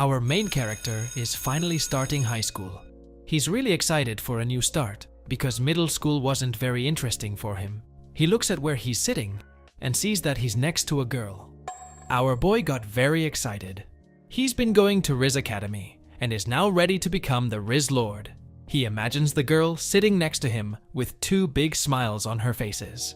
Our main character is finally starting high school. He's really excited for a new start because middle school wasn't very interesting for him. He looks at where he's sitting and sees that he's next to a girl. Our boy got very excited. He's been going to Riz Academy and is now ready to become the Riz Lord. He imagines the girl sitting next to him with two big smiles on her faces.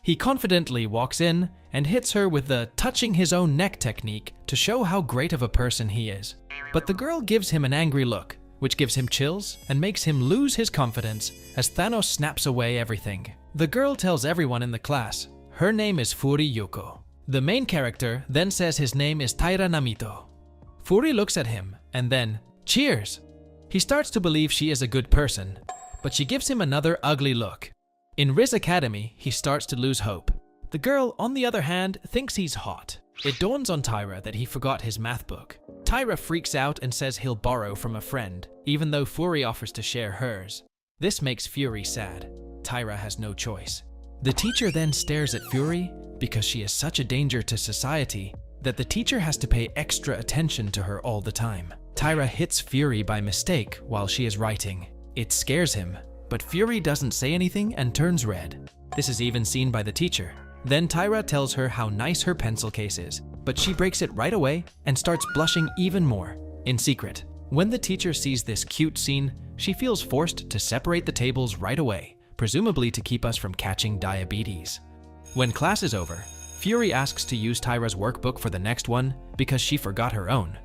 He confidently walks in and hits her with the touching his own neck technique to show how great of a person he is. But the girl gives him an angry look, which gives him chills and makes him lose his confidence as Thanos snaps away everything. The girl tells everyone in the class her name is Furi Yuko. The main character then says his name is Taira Namito. Furi looks at him and then cheers. He starts to believe she is a good person, but she gives him another ugly look. In Riz Academy, he starts to lose hope. The girl, on the other hand, thinks he's hot. It dawns on Taira that he forgot his math book. Taira freaks out and says he'll borrow from a friend, even though Furi offers to share hers. This makes Furi sad. Taira has no choice. The teacher then stares at Furi because she is such a danger to society that the teacher has to pay extra attention to her all the time. Taira hits Furi by mistake while she is writing. It scares him, but Furi doesn't say anything and turns red. This is even seen by the teacher. Then Taira tells her how nice her pencil case is, but she breaks it right away and starts blushing even more, in secret. When the teacher sees this cute scene, she feels forced to separate the tables right away, presumably to keep us from catching diabetes. When class is over, Furi asks to use Taira's workbook for the next one because she forgot her own.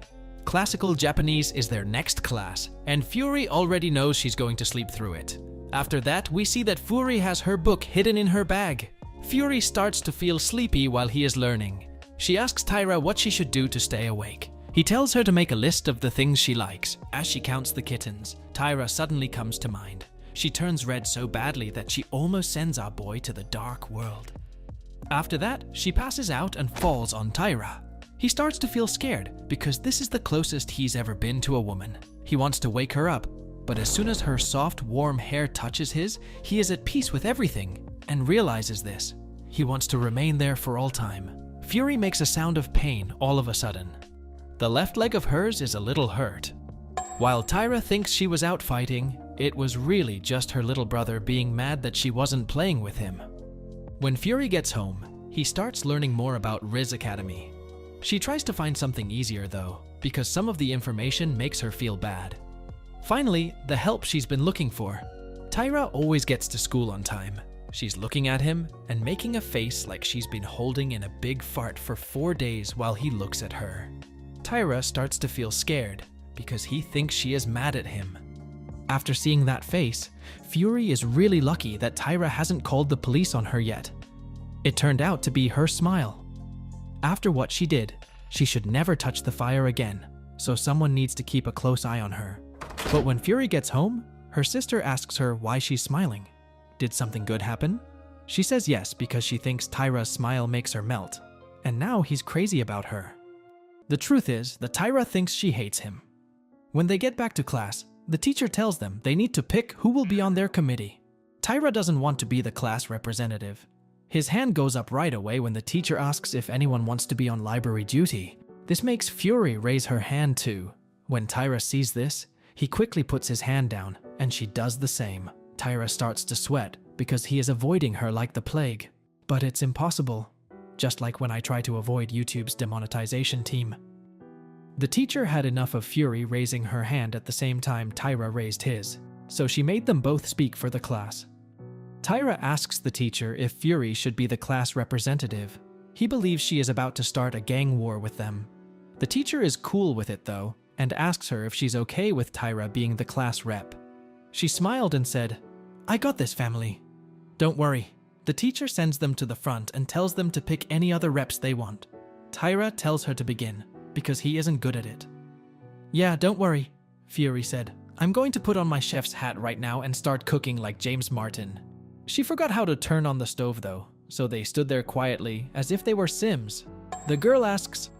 Classical Japanese is their next class, and Furi already knows she's going to sleep through it. After that, we see that Furi has her book hidden in her bag. Furi starts to feel sleepy while he is learning. She asks Taira what she should do to stay awake. He tells her to make a list of the things she likes. As she counts the kittens, Taira suddenly comes to mind. She turns red so badly that she almost sends our boy to the dark world. After that, she passes out and falls on Taira. He starts to feel scared because this is the closest he's ever been to a woman. He wants to wake her up, but as soon as her soft, warm hair touches his, he is at peace with everything and realizes this. He wants to remain there for all time. Furi makes a sound of pain all of a sudden. The left leg of hers is a little hurt. While Taira thinks she was out fighting, it was really just her little brother being mad that she wasn't playing with him. When Furi gets home, he starts learning more about Riz Academy. She tries to find something easier though, because some of the information makes her feel bad. Finally, the help she's been looking for. Taira always gets to school on time. She's looking at him and making a face like she's been holding in a big fart for 4 days while he looks at her. Taira starts to feel scared because he thinks she is mad at him. After seeing that face, Furi is really lucky that Taira hasn't called the police on her yet. It turned out to be her smile. After what she did, she should never touch the fire again, so someone needs to keep a close eye on her. But when Furi gets home, her sister asks her why she's smiling. Did something good happen? She says yes because she thinks Taira's smile makes her melt, and now he's crazy about her. The truth is that Taira thinks she hates him. When they get back to class, the teacher tells them they need to pick who will be on their committee. Taira doesn't want to be the class representative. His hand goes up right away when the teacher asks if anyone wants to be on library duty. This makes Furi raise her hand too. When Taira sees this, he quickly puts his hand down, and she does the same. Taira starts to sweat because he is avoiding her like the plague. But it's impossible, just like when I try to avoid YouTube's demonetization team. The teacher had enough of Furi raising her hand at the same time Taira raised his, so she made them both speak for the class. Taira asks the teacher if Furi should be the class representative. He believes she is about to start a gang war with them. The teacher is cool with it though, and asks her if she's okay with Taira being the class rep. She smiled and said, "I got this, family. Don't worry." The teacher sends them to the front and tells them to pick any other reps they want. Taira tells her to begin, because he isn't good at it. "Yeah, don't worry," Furi said. "I'm going to put on my chef's hat right now and start cooking like James Martin." She forgot how to turn on the stove though, so they stood there quietly as if they were Sims. The girl asks,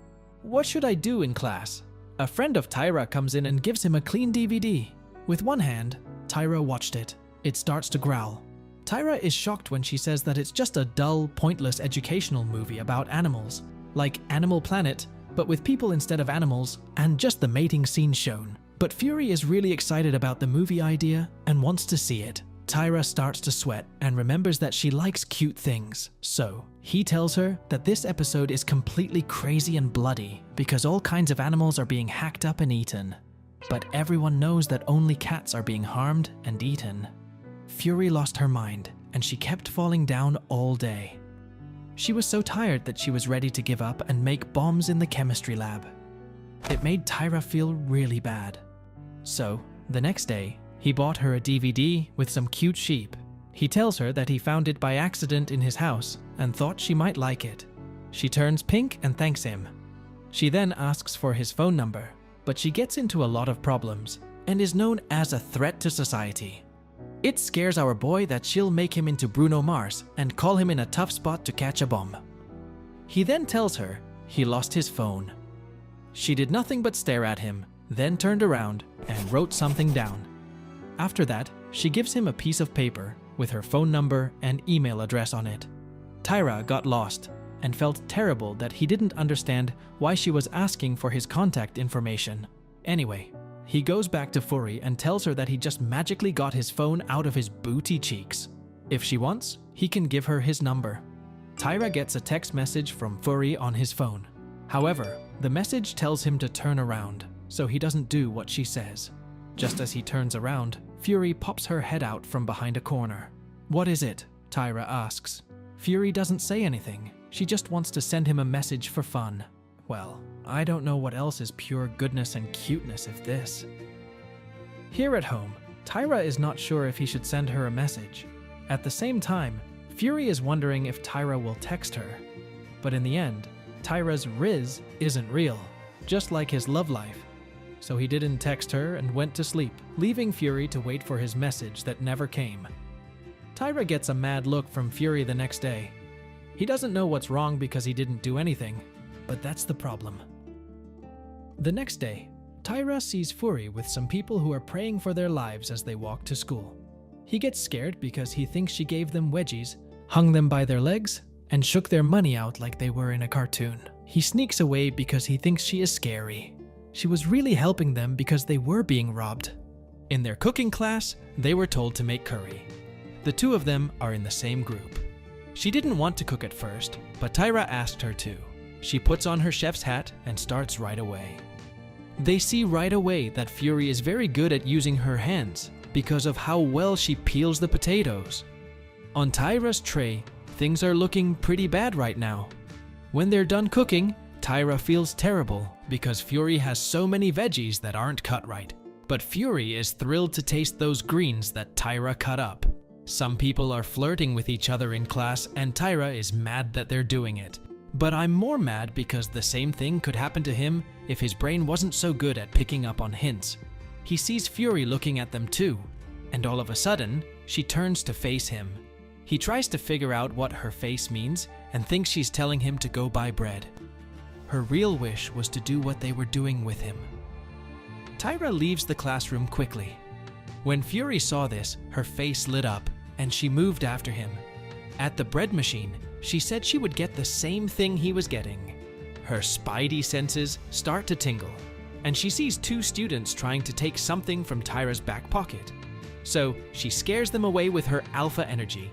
"What should I do in class?" A friend of Taira comes in and gives him a clean DVD. With one hand, Taira watched it. It starts to growl. Taira is shocked when she says that it's just a dull, pointless educational movie about animals, like Animal Planet but with people instead of animals, and just the mating scene shown. But Fury is really excited about the movie idea and wants to see it. Tyra starts to sweat and remembers that she likes cute things. So, he tells her that this episode is completely crazy and bloody because all kinds of animals are being hacked up and eaten. But everyone knows that only cats are being harmed and eaten. Fury lost her mind and she kept falling down all day. She was so tired that she was ready to give up and make bombs in the chemistry lab. It made Tyra feel really bad. So, the next day, he bought her a DVD with some cute sheep. He tells her that he found it by accident in his house and thought she might like it. She turns pink and thanks him. She then asks for his phone number, but she gets into a lot of problems and is known as a threat to society. It scares our boy that she'll make him into Bruno Mars and call him in a tough spot to catch a bomb. He then tells her he lost his phone. She did nothing but stare at him, then turned around and wrote something down. After that, she gives him a piece of paper with her phone number and email address on it. Tyra got lost and felt terrible that he didn't understand why she was asking for his contact information. Anyway, he goes back to Fury and tells her that he just magically got his phone out of his booty cheeks. If she wants, he can give her his number. Tyra gets a text message from Fury on his phone. However, the message tells him to turn around, so he doesn't do what she says. Just as he turns around, Fury pops her head out from behind a corner. "What is it?" Tyra asks. Fury doesn't say anything. She just wants to send him a message for fun. Well, I don't know what else is pure goodness and cuteness if this. Here at home, Tyra is not sure if he should send her a message. At the same time, Fury is wondering if Tyra will text her. But in the end, Tyra's Riz isn't real, just like his love life. So he didn't text her and went to sleep, leaving Fury to wait for his message that never came. Tyra gets a mad look from Fury the next day. He doesn't know what's wrong because he didn't do anything, but that's the problem. The next day, Tyra sees Fury with some people who are praying for their lives as they walk to school. He gets scared because he thinks she gave them wedgies, hung them by their legs, and shook their money out like they were in a cartoon. He sneaks away because he thinks she is scary. She was really helping them because they were being robbed. In their cooking class, they were told to make curry. The two of them are in the same group. She didn't want to cook at first, but Tyra asked her to. She puts on her chef's hat and starts right away. They see right away that Fury is very good at using her hands because of how well she peels the potatoes. On Tyra's tray, things are looking pretty bad right now. When they're done cooking, Tyra feels terrible because Fury has so many veggies that aren't cut right. But Fury is thrilled to taste those greens that Tyra cut up. Some people are flirting with each other in class and Tyra is mad that they're doing it. But I'm more mad because the same thing could happen to him if his brain wasn't so good at picking up on hints. He sees Fury looking at them too, and all of a sudden, she turns to face him. He tries to figure out what her face means and thinks she's telling him to go buy bread. Her real wish was to do what they were doing with him. Tyra leaves the classroom quickly. When Fury saw this, her face lit up and she moved after him. At the bread machine, she said she would get the same thing he was getting. Her spidey senses start to tingle, and she sees two students trying to take something from Tyra's back pocket. So she scares them away with her alpha energy.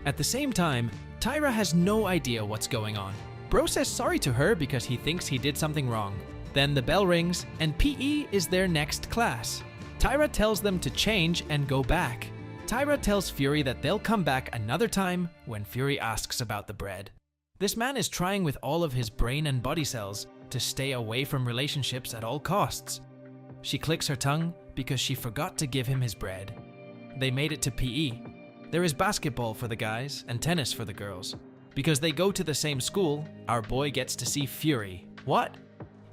At the same time, Tyra has no idea what's going on. Bro says sorry to her because he thinks he did something wrong. Then the bell rings, and PE is their next class. Tyra tells them to change and go back. Tyra tells Fury that they'll come back another time when Fury asks about the bread. This man is trying with all of his brain and body cells to stay away from relationships at all costs. She clicks her tongue because she forgot to give him his bread. They made it to PE. There is basketball for the guys and tennis for the girls. Because they go to the same school, our boy gets to see Fury. What?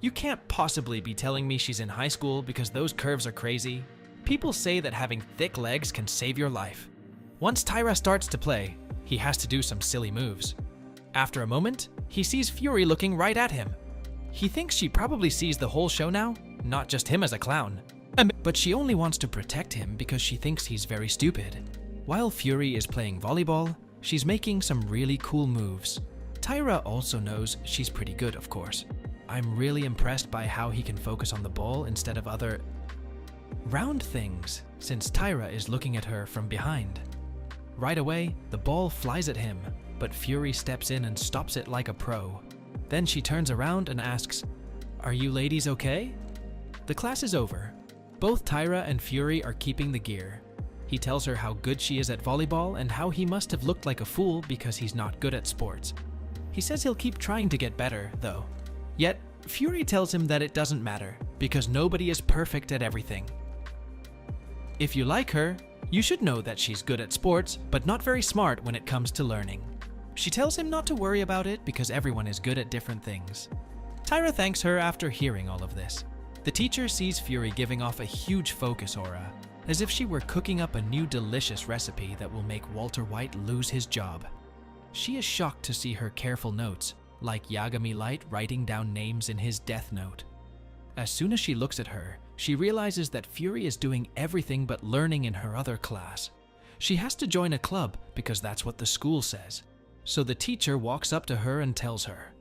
You can't possibly be telling me she's in high school because those curves are crazy. People say that having thick legs can save your life. Once Tyra starts to play, he has to do some silly moves. After a moment, he sees Fury looking right at him. He thinks she probably sees the whole show now, not just him as a clown. But she only wants to protect him because she thinks he's very stupid. While Fury is playing volleyball, she's making some really cool moves. Tyra also knows she's pretty good, of course. I'm really impressed by how he can focus on the ball instead of other round things, since Tyra is looking at her from behind. Right away, the ball flies at him, but Fury steps in and stops it like a pro. Then she turns around and asks, "Are you ladies okay?" The class is over. Both Tyra and Fury are keeping the gear. He tells her how good she is at volleyball and how he must have looked like a fool because he's not good at sports. He says he'll keep trying to get better, though. Yet, Fury tells him that it doesn't matter, because nobody is perfect at everything. If you like her, you should know that she's good at sports, but not very smart when it comes to learning. She tells him not to worry about it because everyone is good at different things. Tyra thanks her after hearing all of this. The teacher sees Fury giving off a huge focus aura, as if she were cooking up a new delicious recipe that will make Walter White lose his job. She is shocked to see her careful notes, like Yagami Light writing down names in his death note. As soon as she looks at her, she realizes that Fury is doing everything but learning in her other class. She has to join a club because that's what the school says. So the teacher walks up to her and tells her.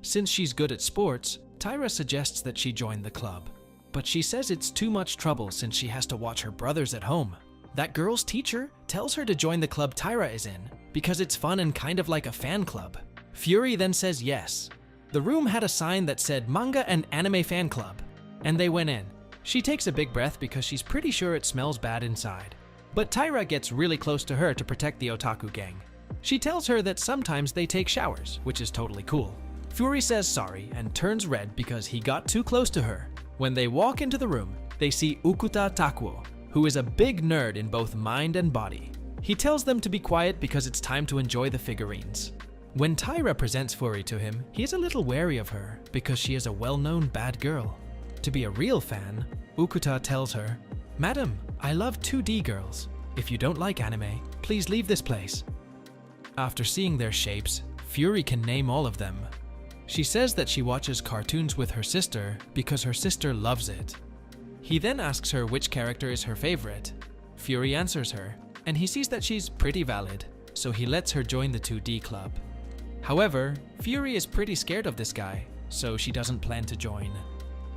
Since she's good at sports, Tyra suggests that she join the club. But she says it's too much trouble since she has to watch her brothers at home. That girl's teacher tells her to join the club Tyra is in because it's fun and kind of like a fan club. Fury then says yes. The room had a sign that said Manga and Anime Fan Club, and they went in. She takes a big breath because she's pretty sure it smells bad inside. But Tyra gets really close to her to protect the otaku gang. She tells her that sometimes they take showers, which is totally cool. Fury says sorry and turns red because he got too close to her. When they walk into the room, they see Ukuta Takuo, who is a big nerd in both mind and body. He tells them to be quiet because it's time to enjoy the figurines. When Tyra presents Fury to him, he is a little wary of her because she is a well-known bad girl. To be a real fan, Ukuta tells her, "Madam, I love 2D girls. If you don't like anime, please leave this place." After seeing their shapes, Fury can name all of them. She says that she watches cartoons with her sister because her sister loves it. He then asks her which character is her favorite. Fury answers her, and he sees that she's pretty valid, so he lets her join the 2D club. However, Fury is pretty scared of this guy, so she doesn't plan to join.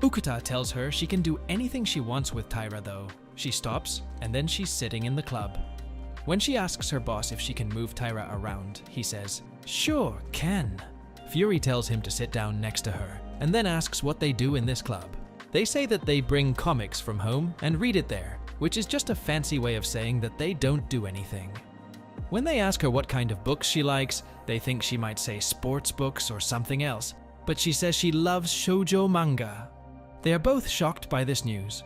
Ukuta tells her she can do anything she wants with Tyra though. She stops, and then she's sitting in the club. When she asks her boss if she can move Tyra around, he says, "Sure, can." Fury tells him to sit down next to her, and then asks what they do in this club. They say that they bring comics from home and read it there, which is just a fancy way of saying that they don't do anything. When they ask her what kind of books she likes, they think she might say sports books or something else, but she says she loves shoujo manga. They are both shocked by this news.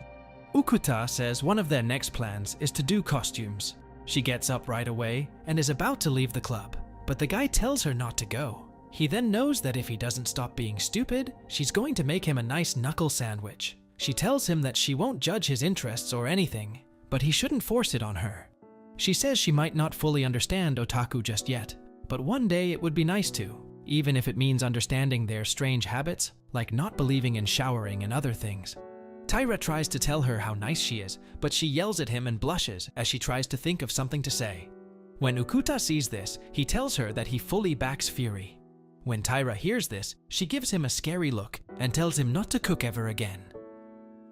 Ukuta says one of their next plans is to do costumes. She gets up right away and is about to leave the club, but the guy tells her not to go. He then knows that if he doesn't stop being stupid, she's going to make him a nice knuckle sandwich. She tells him that she won't judge his interests or anything, but he shouldn't force it on her. She says she might not fully understand otaku just yet, but one day it would be nice to, even if it means understanding their strange habits, like not believing in showering and other things. Tyra tries to tell her how nice she is, but she yells at him and blushes as she tries to think of something to say. When Ukuta sees this, he tells her that he fully backs Fury. When Tyra hears this, she gives him a scary look and tells him not to cook ever again.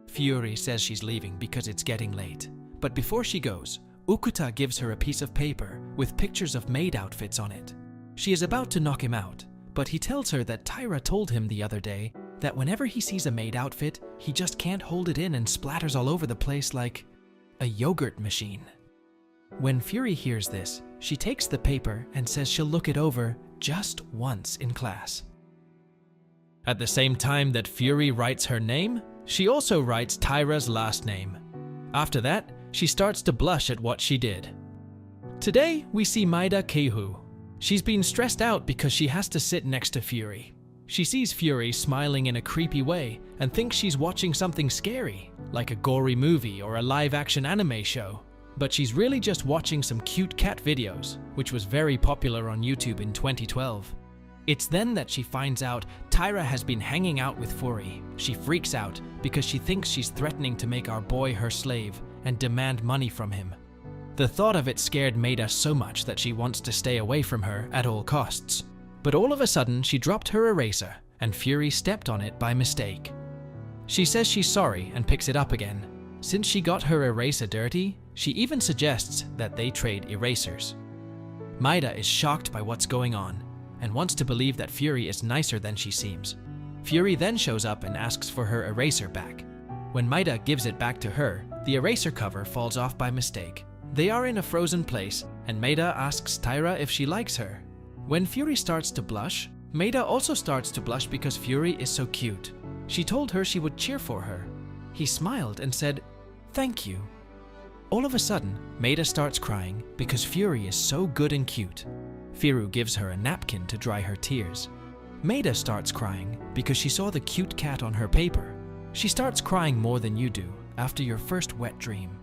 Fury says she's leaving because it's getting late, but before she goes, Ukuta gives her a piece of paper with pictures of maid outfits on it. She is about to knock him out, but he tells her that Tyra told him the other day that whenever he sees a maid outfit, he just can't hold it in and splatters all over the place like a yogurt machine. When Fury hears this, she takes the paper and says she'll look it over just once in class. At the same time that Fury writes her name, she also writes Tyra's last name. After that, she starts to blush at what she did. Today, we see Maeda Keihu. She's been stressed out because she has to sit next to Fury. She sees Fury smiling in a creepy way and thinks she's watching something scary, like a gory movie or a live-action anime show. But she's really just watching some cute cat videos, which was very popular on YouTube in 2012. It's then that she finds out Tyra has been hanging out with Fury. She freaks out because she thinks she's threatening to make our boy her slave and demand money from him. The thought of it scared Maeda so much that she wants to stay away from her at all costs. But all of a sudden, she dropped her eraser and Fury stepped on it by mistake. She says she's sorry and picks it up again. Since she got her eraser dirty, she even suggests that they trade erasers. Maida is shocked by what's going on and wants to believe that Fury is nicer than she seems. Fury then shows up and asks for her eraser back. When Maida gives it back to her, the eraser cover falls off by mistake. They are in a frozen place, and Maida asks Tyra if she likes her. When Fury starts to blush, Maida also starts to blush because Fury is so cute. She told her she would cheer for her. He smiled and said, "Thank you." All of a sudden, Maida starts crying because Fury is so good and cute. Fury gives her a napkin to dry her tears. Maida starts crying because she saw the cute cat on her paper. She starts crying more than you do after your first wet dream.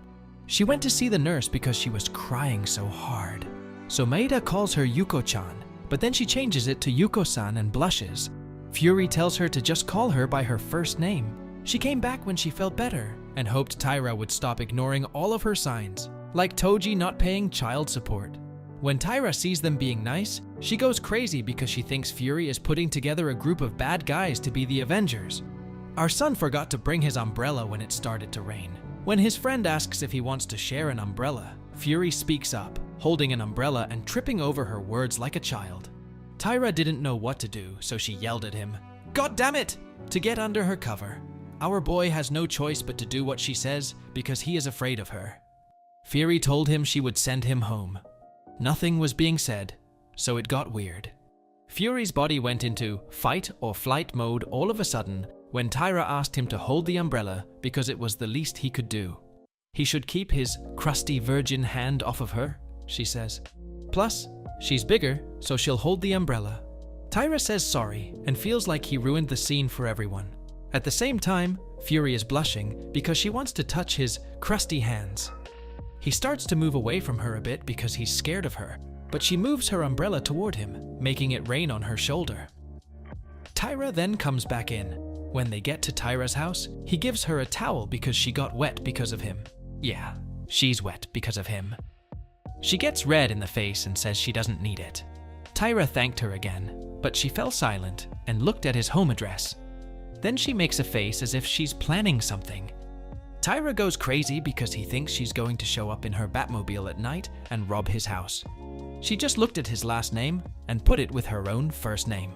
She went to see the nurse because she was crying so hard. So Maida calls her Yuko-chan, but then she changes it to Yuko-san and blushes. Fury tells her to just call her by her first name. She came back when she felt better and hoped Tyra would stop ignoring all of her signs, like Toji not paying child support. When Tyra sees them being nice, she goes crazy because she thinks Fury is putting together a group of bad guys to be the Avengers. Our son forgot to bring his umbrella when it started to rain. When his friend asks if he wants to share an umbrella, Fury speaks up, holding an umbrella and tripping over her words like a child. Tyra didn't know what to do, so she yelled at him, "God damn it!" to get under her cover. Our boy has no choice but to do what she says because he is afraid of her. Fury told him she would send him home. Nothing was being said, so it got weird. Fury's body went into fight or flight mode all of a sudden when Tyra asked him to hold the umbrella because it was the least he could do. He should keep his crusty virgin hand off of her, she says. Plus, she's bigger, so she'll hold the umbrella. Tyra says sorry and feels like he ruined the scene for everyone. At the same time, Fury is blushing because she wants to touch his crusty hands. He starts to move away from her a bit because he's scared of her, but she moves her umbrella toward him, making it rain on her shoulder. Tyra then comes back in. When they get to Tyra's house, he gives her a towel because she got wet because of him. Yeah, she's wet because of him. She gets red in the face and says she doesn't need it. Tyra thanked her again, but she fell silent and looked at his home address. Then she makes a face as if she's planning something. Tyra goes crazy because he thinks she's going to show up in her Batmobile at night and rob his house. She just looked at his last name and put it with her own first name.